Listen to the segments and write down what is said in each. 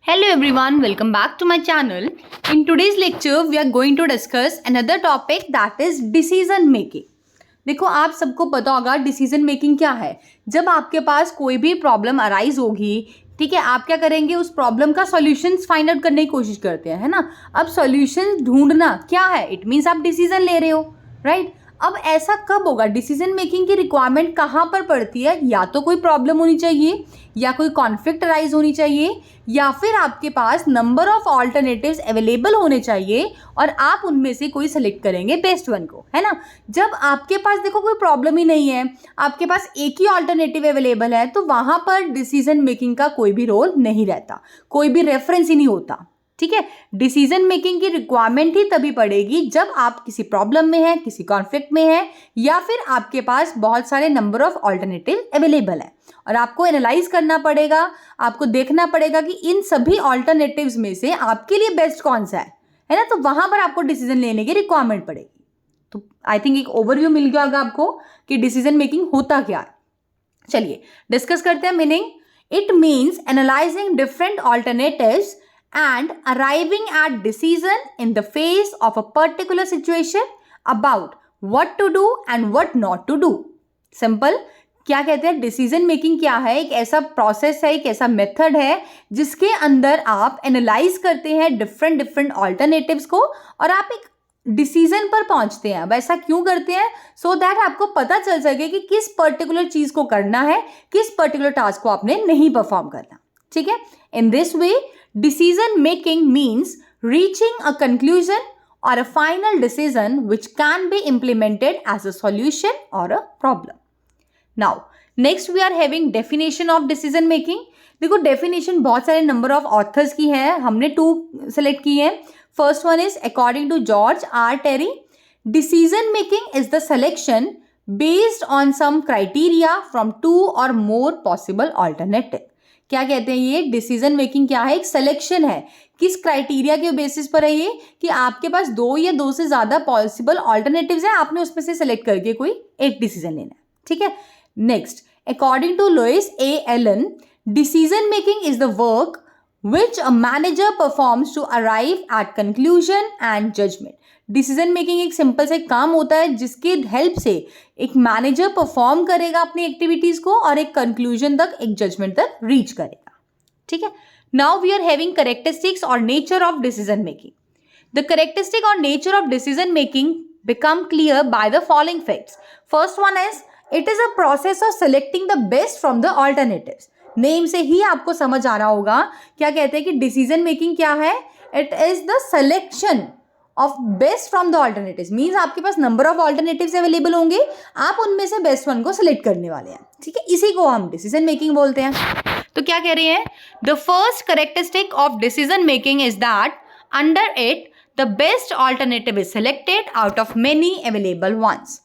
Hello everyone, welcome back to my channel. In today's lecture, we are going to discuss another topic that is decision making. देखो आप सबको पता होगा decision making क्या है। जब आपके पास कोई भी प्रॉब्लम अराइज होगी, ठीक है, आप क्या करेंगे, उस प्रॉब्लम का सॉल्यूशंस फाइंड आउट करने की कोशिश करते हैं, है ना। अब सॉल्यूशन ढूंढना क्या है, इट मीन्स आप डिसीजन ले रहे हो, राइट। अब ऐसा कब होगा, डिसीजन मेकिंग की रिक्वायरमेंट कहाँ पर पड़ती है, या तो कोई प्रॉब्लम होनी चाहिए, या कोई कॉन्फ्लिक्ट अराइज होनी चाहिए, या फिर आपके पास नंबर ऑफ ऑल्टरनेटिव्स अवेलेबल होने चाहिए और आप उनमें से कोई सेलेक्ट करेंगे बेस्ट वन को, है ना। जब आपके पास देखो कोई प्रॉब्लम ही नहीं है, आपके पास एक ही ऑल्टरनेटिव अवेलेबल है, तो वहां पर डिसीजन मेकिंग का कोई भी रोल नहीं रहता, कोई भी रेफरेंस ही नहीं होता, ठीक है। डिसीजन मेकिंग की रिक्वायरमेंट ही तभी पड़ेगी जब आप किसी प्रॉब्लम में हैं, किसी कॉन्फ्लिक्ट में हैं, या फिर आपके पास बहुत सारे नंबर ऑफ ऑल्टरनेटिव अवेलेबल है और आपको एनालाइज करना पड़ेगा, आपको देखना पड़ेगा कि इन सभी ऑल्टरनेटिव्स में से आपके लिए बेस्ट कौन सा है ना। तो वहां पर आपको डिसीजन लेने की रिक्वायरमेंट पड़ेगी। तो आई थिंक एक ओवरव्यू मिल गया होगा आपको कि डिसीजन मेकिंग होता क्या है। चलिए डिस्कस करते हैं meaning. It means analysing different alternatives and arriving at decision in the face of a particular situation about what to do and what not to do. Simple. क्या कहते हैं, डिसीजन मेकिंग क्या है, एक ऐसा प्रोसेस है, एक ऐसा मेथड है जिसके अंदर आप एनालाइज करते हैं डिफरेंट ऑल्टरनेटिव्स को और आप एक डिसीजन पर पहुंचते हैं। अब ऐसा क्यों करते हैं, सो दैट आपको पता चल सके कि किस पर्टिकुलर चीज को करना है, किस पर्टिकुलर टास्क को आपने नहीं परफॉर्म करना, ठीक है। In this way decision making means reaching a conclusion or a final decision which can be implemented as a solution or a problem. Now, next we are having definition of decision making. देखो definition बहुत सारे number of authors की है, हमने 2 select की है. First one is according to George R. Terry. Decision making is the selection based on some criteria from 2 or more possible alternatives. क्या कहते हैं ये डिसीजन मेकिंग क्या है, एक सिलेक्शन है। किस क्राइटेरिया के बेसिस पर है ये, कि आपके पास 2 या 2 से ज्यादा पॉसिबल ऑल्टरनेटिव्स हैं, आपने उसमें से सेलेक्ट करके कोई एक डिसीजन लेना है, ठीक है। Next, according to Louis A Allen, decision making is the work which a manager performs to arrive at conclusion and judgement. Decision making एक सिंपल से काम होता है जिसकी हेल्प से एक मैनेजर परफॉर्म करेगा अपनी एक्टिविटीज को और एक कंक्लूजन तक, एक जजमेंट तक रीच करेगा, ठीक है। Now we are having characteristics और nature of decision making. The characteristic और nature of decision making become clear by the following facts. First one is it is a process of selecting the best from the alternatives. Name से ही आपको समझ आ रहा होगा क्या कहते हैं कि डिसीजन मेकिंग क्या है, it is the selection of best from the alternatives. Means आपके पास नंबर ऑफ ऑल्टरनेटिव्स अवेलेबल होंगे, आप उनमें से बेस्ट वन को सिलेक्ट करने वाले हैं, ठीक है। इसी को हम डिसीजन मेकिंग बोलते हैं. तो क्या कह रहे हैं, the first characteristic of decision making is that under it the best alternative is selected out of many available ones.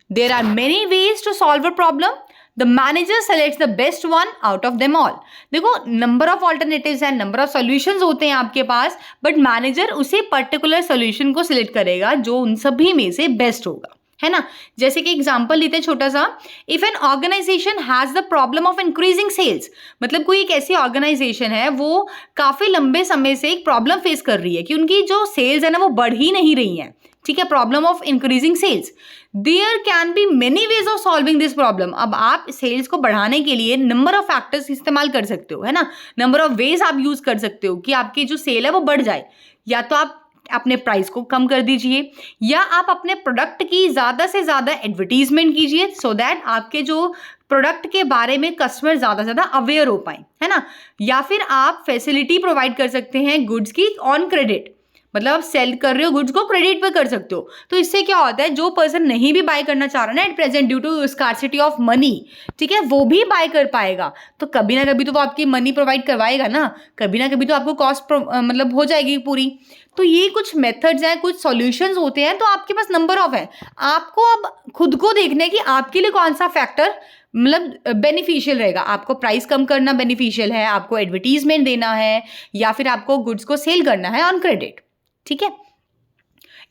There are many ways to solve a problem. The manager selects the best one out of them all. देखो number of alternatives हैं, number of solutions होते हैं आपके पास, but manager उसी particular solution को select करेगा जो उन सभी में से बेस्ट होगा, है ना। जैसे कि एग्जांपल लेते हैं छोटा सा. If an organisation has the problem of increasing sales, मतलब कोई एक ऐसी ऑर्गेनाइजेशन है वो काफी लंबे समय से एक प्रॉब्लम फेस कर रही है कि उनकी जो सेल्स है ना वो बढ़ ही नहीं रही हैं, ठीक है. Problem of increasing sales. There can be many ways of solving this problem. अब आप सेल्स को बढ़ाने के लिए नंबर ऑफ फैक्टर्स इस्तेमाल कर सकते हो, है ना. नंबर ऑफ वेज आप यूज कर सकते हो कि आपकी जो सेल है वो बढ़ जाए. या तो आप अपने प्राइस को कम कर दीजिए, या आप अपने प्रोडक्ट की ज़्यादा से ज़्यादा एडवर्टीजमेंट कीजिए सो दैट आपके जो प्रोडक्ट के बारे में कस्टमर ज़्यादा से ज़्यादा अवेयर हो पाए, है ना. या फिर आप फैसिलिटी प्रोवाइड कर सकते हैं गुड्स की ऑन क्रेडिट, मतलब आप सेल कर रहे हो गुड्स को क्रेडिट पे कर सकते हो. तो इससे क्या होता है, जो पर्सन नहीं भी बाय करना चाह रहा ना at present due to scarcity of money, ठीक है, वो भी बाय कर पाएगा. तो कभी ना कभी तो वो आपकी मनी प्रोवाइड करवाएगा ना, कभी ना कभी तो आपको कॉस्ट मतलब हो जाएगी पूरी. तो ये कुछ मेथड्स हैं, कुछ सॉल्यूशंस होते हैं. तो आपके पास नंबर ऑफ है, आपको अब खुद को देखना है कि आपके लिए कौन सा फैक्टर मतलब बेनिफिशियल रहेगा. आपको प्राइस कम करना बेनिफिशियल है, आपको एडवर्टीजमेंट देना है, या फिर आपको गुड्स को सेल करना है ऑन क्रेडिट, ठीक है.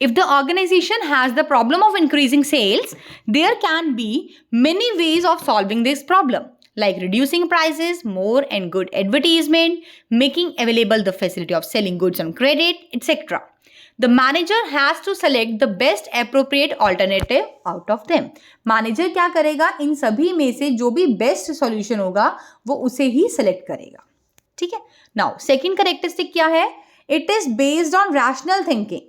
If the organization has the problem of increasing sales, there can be many ways of solving this problem. like reducing prices, more and good advertisement, making available the facility of selling goods on credit, etc. The manager has to select the best appropriate alternative out of them. Manager क्या करेगा, इन सभी में से जो भी best solution होगा वो उसे ही सेलेक्ट करेगा. ठीक है. नाउ सेकंड कैरेक्टरिस्टिक क्या है? It is based on rational thinking.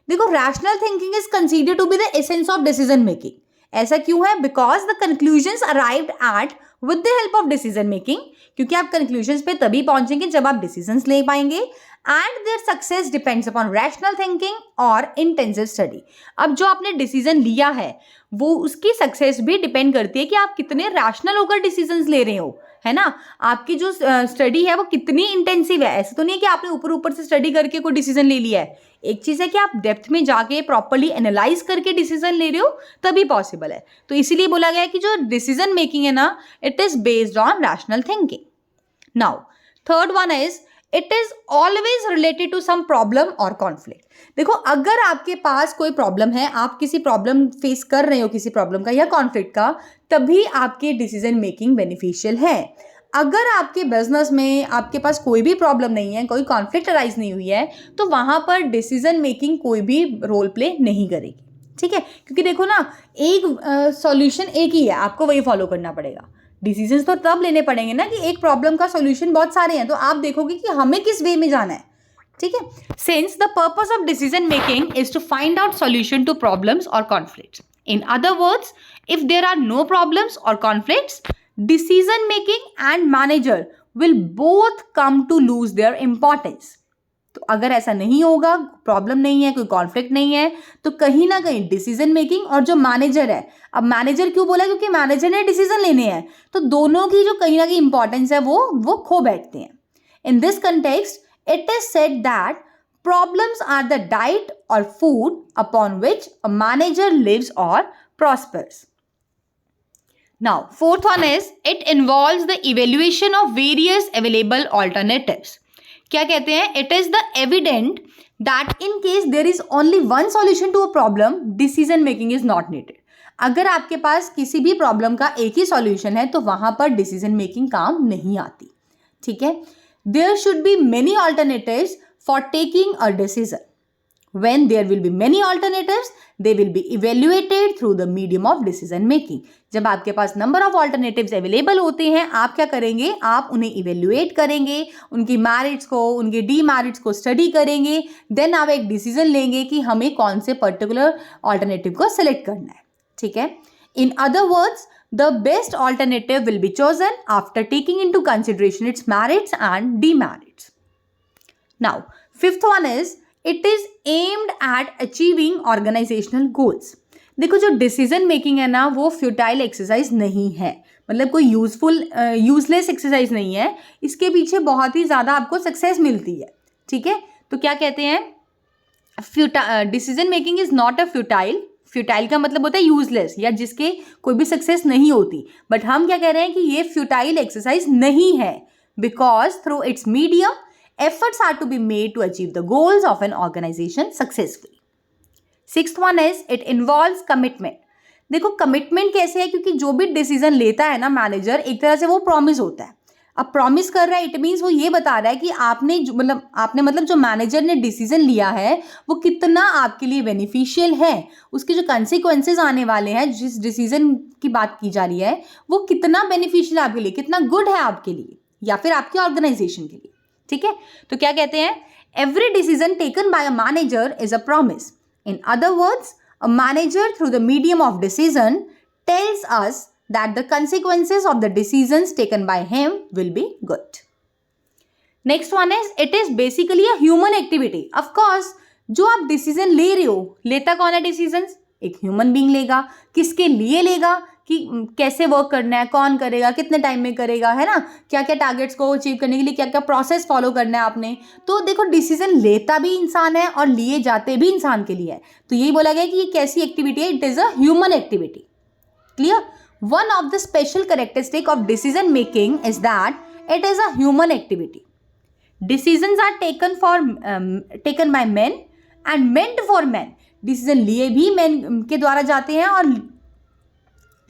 देखो, rational thinking is considered to be the essence of decision making. ऐसा क्यों है? Because the conclusions arrived at with the help of decision making. क्योंकि आप conclusions पे तभी पहुंचेंगे जब आप डिसीजंस ले पाएंगे. And their success depends upon rational thinking और इंटेंसिव स्टडी. अब जो आपने डिसीजन लिया है वो उसकी सक्सेस भी डिपेंड करती है कि आप कितने रैशनल होकर डिसीजंस ले रहे हो, है ना. आपकी जो स्टडी है वो कितनी इंटेंसिव है. ऐसा तो नहीं है कि आपने ऊपर ऊपर से स्टडी करके कोई डिसीजन ले लिया है. एक चीज़ है कि आप डेप्थ में जाके प्रॉपरली एनालाइज करके डिसीजन ले रहे हो, तभी पॉसिबल है. तो इसीलिए बोला गया है कि जो डिसीजन मेकिंग है ना, it is based on rational thinking. Now third one is it is always related to some problem और कॉन्फ्लिक्ट. देखो, अगर आपके पास कोई प्रॉब्लम है, आप किसी प्रॉब्लम फेस कर रहे हो, किसी प्रॉब्लम का या कॉन्फ्लिक्ट का, तभी आपके डिसीजन मेकिंग बेनिफिशियल है. अगर आपके बिजनेस में आपके पास कोई भी प्रॉब्लम नहीं है, कोई कॉन्फ्लिक्ट अराइज नहीं हुई है, तो वहाँ पर डिसीजन मेकिंग कोई भी रोल प्ले नहीं करेगी. ठीक है. क्योंकि देखो ना, एक सॉल्यूशन एक ही है, आपको वही फॉलो करना पड़ेगा. डिसीजंस तो तब लेने पड़ेंगे ना कि एक प्रॉब्लम का सॉल्यूशन बहुत सारे हैं, तो आप देखोगे कि हमें किस वे में जाना है. ठीक है. Since the purpose of decision making is to find out solution to problems और conflicts. In other words, if there are no problems और conflicts, decision making and manager will both come to lose their importance. तो अगर ऐसा नहीं होगा, problem नहीं है, कोई कॉन्फ्लिक्ट नहीं है, तो कहीं ना कहीं डिसीजन मेकिंग और जो मैनेजर है, अब मैनेजर क्यों बोला? क्योंकि मैनेजर ने डिसीजन लेने हैं, तो दोनों की जो कहीं ना कहीं इंपॉर्टेंस है वो खो बैठते हैं. In this context it is said that problems are the diet और food upon which a manager lives और prospers. Now, fourth one is it involves the evaluation of various available alternatives. क्या कहते हैं? It is the evident that in case there is only one solution to a problem, decision making is not needed. अगर आपके पास किसी भी problem का एक ही solution है तो वहां पर डिसीजन मेकिंग काम नहीं आती. ठीक है. There should be many alternatives for taking a decision. When there will be many alternatives, they will be evaluated through the medium of decision making. जब आपके पास नंबर ऑफ ऑल्टरनेटिव्स अवेलेबल होते हैं, आप क्या करेंगे? आप उन्हें इवेल्युएट करेंगे, उनकी मैरिट्स को, उनके डीमेरिट्स को स्टडी करेंगे, देन आप एक डिसीजन लेंगे कि हमें कौन से पर्टिकुलर ऑल्टरनेटिव को सिलेक्ट करना है. ठीक है. इन other words, the best alternative will be chosen after taking into consideration its merits and demerits. Now, fifth one is it is aimed at achieving organizational goals. देखो, जो डिसीजन मेकिंग है ना, वो फ्यूटाइल एक्सरसाइज नहीं है. मतलब कोई useless exercise नहीं है. इसके पीछे बहुत ही ज़्यादा आपको सक्सेस मिलती है. ठीक है. तो क्या कहते हैं? Decision making is not a futile. Futile का मतलब होता है यूजलेस, या जिसके कोई भी सक्सेस नहीं होती. बट हम क्या कह रहे हैं कि ये फ्यूटाइल एक्सरसाइज नहीं है, because through it's medium efforts are to be made to achieve the goals of an organization successfully. Sixth one is it involves commitment. देखो, कमिटमेंट कैसे है? क्योंकि जो भी डिसीजन लेता है ना मैनेजर, एक तरह से वो प्रॉमिस होता है. अब प्रॉमिस कर रहा है, इट मीन्स वो ये बता रहा है कि आपने जो मैनेजर ने डिसीजन लिया है वो कितना आपके लिए बेनिफिशियल है, उसके जो कंसिक्वेंसेज आने वाले हैं, जिस डिसीजन की बात की जा रही है वो कितना बेनिफिशियल आपके लिए, कितना गुड है आपके लिए या फिर आपकी ऑर्गेनाइजेशन के लिए. ठीक है. तो क्या कहते हैं? Every decision taken by a manager is a promise. In other words, a manager through the medium of decision tells us that the consequences of the decisions taken by him will be good. Next one is it is basically a human activity. Of course, जो आप decision ले रहे हो, लेता कौन है decision? एक human being लेगा. किसके लिए लेगा? कि कैसे वर्क करना है, कौन करेगा, कितने टाइम में करेगा, है ना, क्या क्या टारगेट्स को अचीव करने के लिए क्या क्या प्रोसेस फॉलो करना है आपने. तो देखो, डिसीजन लेता भी इंसान है और लिए जाते भी इंसान के लिए है. तो यही बोला गया कि ये कैसी एक्टिविटी है? It is a human activity. Clear. One of the special characteristic of decision making is that it is a human activity. Decisions are taken by men and meant for man. Decision लिए भी man के द्वारा जाते हैं और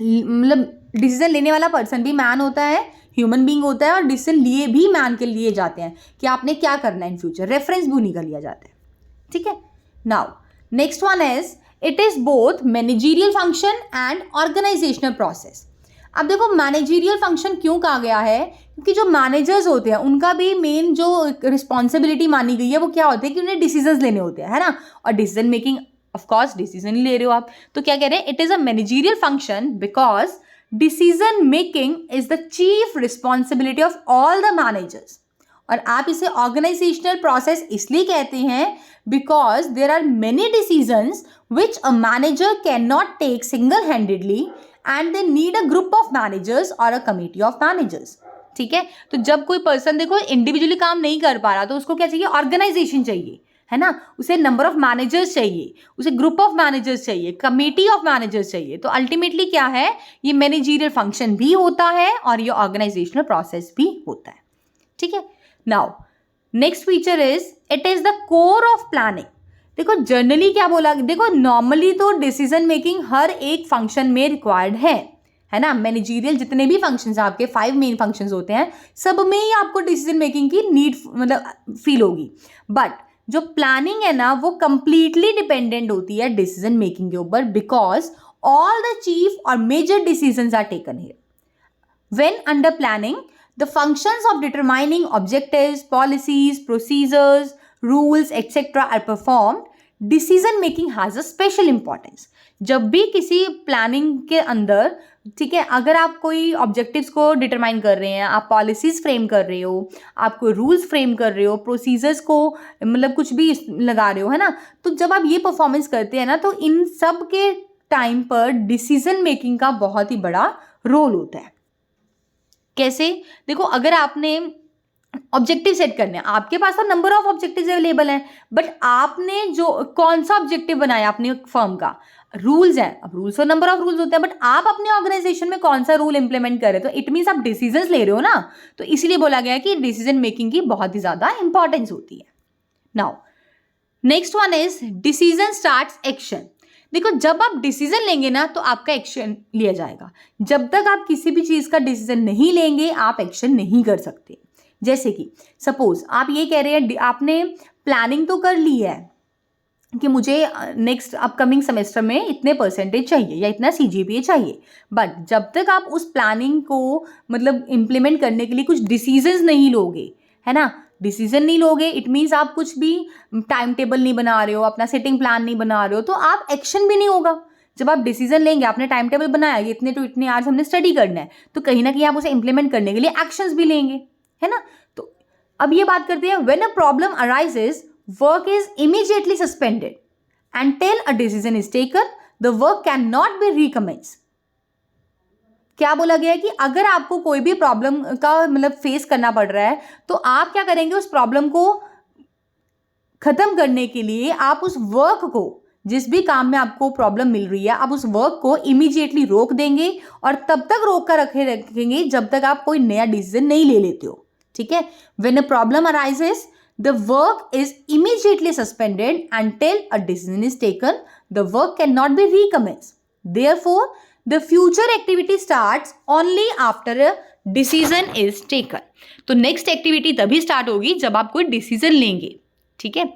मतलब decision लेने वाला पर्सन भी मैन होता है, ह्यूमन बीइंग होता है, और डिसीजन लिए भी मैन के लिए जाते हैं कि आपने क्या करना है इन फ्यूचर, रेफरेंस भी उन्हीं का लिया जाता है, ठीक है। Now next one is it is both managerial function and organisational process. अब देखो मैनेजरियल फंक्शन क्यों कहा गया है, क्योंकि जो मैनेजर्स होते हैं उनका भी मेन जो रिस्पॉन्सिबिलिटी मानी गई है वो क्या होती है कि उन्हें डिसीजंस लेने होते हैं, है ना, और decision making of course decision ही ले रहे हो आप, तो क्या कह रहे हैं, it is a managerial function because decision making is the chief responsibility of all the managers. और आप इसे ऑर्गेनाइजेशनल प्रोसेस इसलिए कहते हैं because there are many decisions which a manager can not take single handedly and they need a group of managers और a committee of managers, ठीक है। तो जब कोई पर्सन देखो इंडिविजुअली काम नहीं कर पा रहा तो उसको क्या चाहिए, ऑर्गेनाइजेशन चाहिए, है ना, उसे नंबर ऑफ मैनेजर्स चाहिए, उसे ग्रुप ऑफ मैनेजर्स चाहिए, कमेटी ऑफ मैनेजर्स चाहिए। तो अल्टीमेटली क्या है, ये मैनेजरियल फंक्शन भी होता है और ये ऑर्गेनाइजेशनल प्रोसेस भी होता है, ठीक है। Now next feature is it is the core of planning. देखो जनरली क्या बोला, देखो नॉर्मली तो डिसीजन मेकिंग हर एक फंक्शन में रिक्वायर्ड है ना, मैनेजरियल जितने भी फंक्शंस आपके 5 मेन फंक्शंस होते हैं सब में ही आपको डिसीजन मेकिंग की नीड मतलब फील होगी, बट जो प्लानिंग है ना वो कंप्लीटली डिपेंडेंट होती है डिसीजन मेकिंग के ऊपर बिकॉज ऑल द चीफ और major decisions are taken here. When under planning, the functions of determining objectives, policies, procedures, rules, etc. are performed. Decision making has a special importance. जब भी किसी planning के अंदर, ठीक है, अगर आप कोई ऑब्जेक्टिव्स को डिटरमाइन कर रहे हैं, आप पॉलिसीज फ्रेम कर रहे हो, आप कोई रूल्स फ्रेम कर रहे हो, प्रोसीजर्स को मतलब कुछ भी लगा रहे हो, है ना, तो जब आप ये परफॉर्मेंस करते हैं ना तो इन सब के टाइम पर डिसीजन मेकिंग का बहुत ही बड़ा रोल होता है। कैसे, देखो अगर आपने ऑब्जेक्टिव सेट करने हैं, आपके पास तो नंबर ऑफ ऑब्जेक्टिव्स अवेलेबल हैं, बट आपने जो कौन सा ऑब्जेक्टिव बनाया अपने फर्म का, रूल्स हैं, अब रूल्स और नंबर ऑफ रूल्स होते हैं, बट आप अपने ऑर्गेनाइजेशन में कौन सा रूल इंप्लीमेंट कर रहे हो, तो इट मीन्स आप डिसीजंस ले रहे हो ना, तो इसीलिए बोला गया है कि डिसीजन मेकिंग की बहुत ही ज्यादा इंपॉर्टेंस होती है। Now next one is decision starts action. देखो जब आप डिसीजन लेंगे ना तो आपका एक्शन लिया जाएगा, जब तक आप किसी भी चीज़ का डिसीजन नहीं लेंगे आप एक्शन नहीं कर सकते। जैसे कि सपोज आप ये कह रहे हैं, आपने प्लानिंग तो कर ली है कि मुझे नेक्स्ट अपकमिंग सेमेस्टर में इतने परसेंटेज चाहिए या इतना CGPA चाहिए, बट जब तक आप उस प्लानिंग को मतलब इम्प्लीमेंट करने के लिए कुछ डिसीजंस नहीं लोगे, है ना, डिसीजन नहीं लोगे, इट मीन्स आप कुछ भी टाइम टेबल नहीं बना रहे हो, अपना सेटिंग प्लान नहीं बना रहे हो, तो आप एक्शन भी नहीं होगा। जब आप डिसीजन लेंगे, आपने टाइम टेबल बनाया, ये इतने टू इतने आवर्स हमने स्टडी करना है, तो कहीं ना कहीं आप उसे इंप्लीमेंट करने के लिए एक्शंस भी लेंगे, है ना। तो अब ये बात करते हैं, when a problem arises work is immediately suspended until a decision is taken, the work cannot be recommenced। क्या बोला गया है कि अगर आपको कोई भी प्रॉब्लम का मतलब फेस करना पड़ रहा है तो आप क्या करेंगे, उस प्रॉब्लम को खत्म करने के लिए आप उस वर्क को, जिस भी काम में आपको प्रॉब्लम मिल रही है, आप उस वर्क को इमीडिएटली रोक देंगे और तब तक रोक कर रखेंगे जब तक आप कोई नया डिसीजन नहीं ले लेते हो, ठीक है। When a problem arises the work is immediately suspended until a decision is taken. The work cannot be recommenced. Therefore, the future activity starts only after a decision is taken. तो next activity तभी start होगी जब आप कोई decision लेंगे, ठीक है।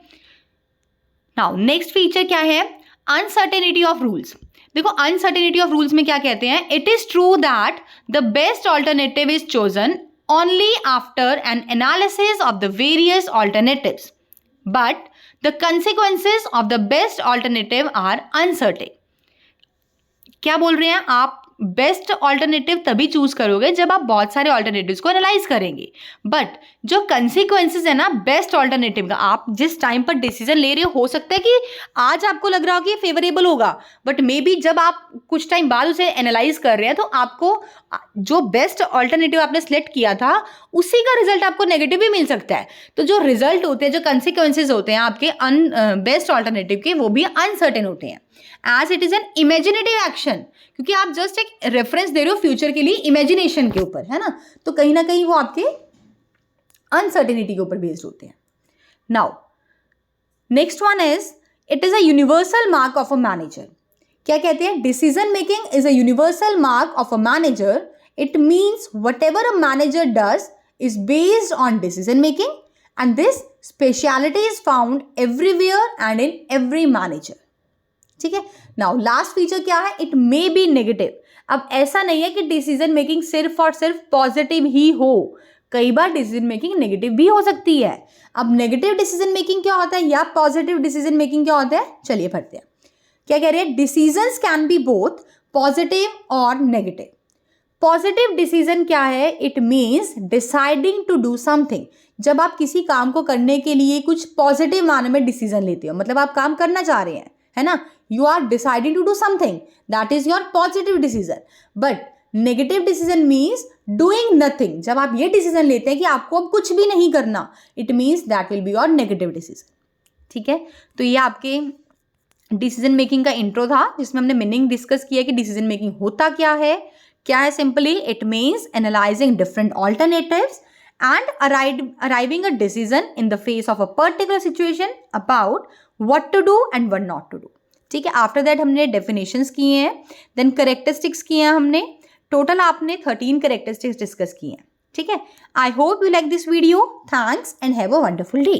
Now next feature क्या है, uncertainty of rules। देखो uncertainty of rules में क्या कहते हैं, it is true that the best alternative is chosen only after an analysis of the various alternatives, but the consequences of the best alternative are uncertain। क्या बोल रहे हैं, आप बेस्ट ऑल्टरनेटिव तभी चूज करोगे जब आप बहुत सारे ऑल्टरनेटिव्स को एनालाइज करेंगे, बट जो कंसिक्वेंसेस है ना बेस्ट ऑल्टरनेटिव का, आप जिस टाइम पर डिसीजन ले रहे हो सकता है कि आज आपको लग रहा हो कि ये फेवरेबल होगा, बट मे बी जब आप कुछ टाइम बाद उसे एनालाइज कर रहे हैं तो आपको जो बेस्ट ऑल्टरनेटिव आपने सेलेक्ट किया था उसी का रिजल्ट आपको नेगेटिव भी मिल सकता है। तो जो रिजल्ट होते हैं, जो कंसिक्वेंसेज होते हैं आपके बेस्ट ऑल्टरनेटिव के, वो भी अनसर्टेन होते हैं, as it is an imaginative action, क्योंकि आप जस्ट एक रेफरेंस दे रहे हो फ्यूचर के लिए इमेजिनेशन के ऊपर, है ना, तो कहीं ना कहीं वो आपके अनसर्टेनिटी के ऊपर बेस्ड होते हैं। Now next one is it is a universal mark of a manager. क्या कहते हैं, decision making is a universal mark of a manager. It means what ever a manager does is based on decision making and this speciality is found everywhere and in every manager. ठीक है. Now last feature क्या है, it may be negative. अब ऐसा नहीं है कि decision making सिर्फ और सिर्फ पॉजिटिव ही हो, कई बार डिसीजन मेकिंग नेगेटिव भी हो सकती है. अब नेगेटिव डिसीजन मेकिंग क्या होता है या पॉजिटिव डिसीजन मेकिंग क्या होता है, चलिए पढ़ते हैं. क्या कह रहे हैं, decisions can be both positive और नेगेटिव. पॉजिटिव डिसीजन क्या है, it means deciding to do something. जब आप किसी काम को करने के लिए कुछ पॉजिटिव माने में डिसीजन लेते हो, मतलब आप काम करना चाह रहे हैं, है ना, you are deciding to do something, that is your positive decision. But negative decision means doing nothing. जब आप ये डिसीजन लेते हैं कि आपको अब कुछ भी नहीं करना, it means that will be your negative decision. ठीक है. तो ये आपके डिसीजन मेकिंग का इंट्रो था, जिसमें हमने मीनिंग डिस्कस किया कि डिसीजन मेकिंग होता क्या है. Simply it means analysing different alternatives and arriving a decision in the face of a particular situation about what to do and what not to do. ठीक है. आफ्टर दैट हमने definitions किए हैं, then characteristics किए हैं हमने. Total आपने 13 characteristics discuss किए हैं. ठीक है. I hope you like this video. Thanks and have a wonderful day.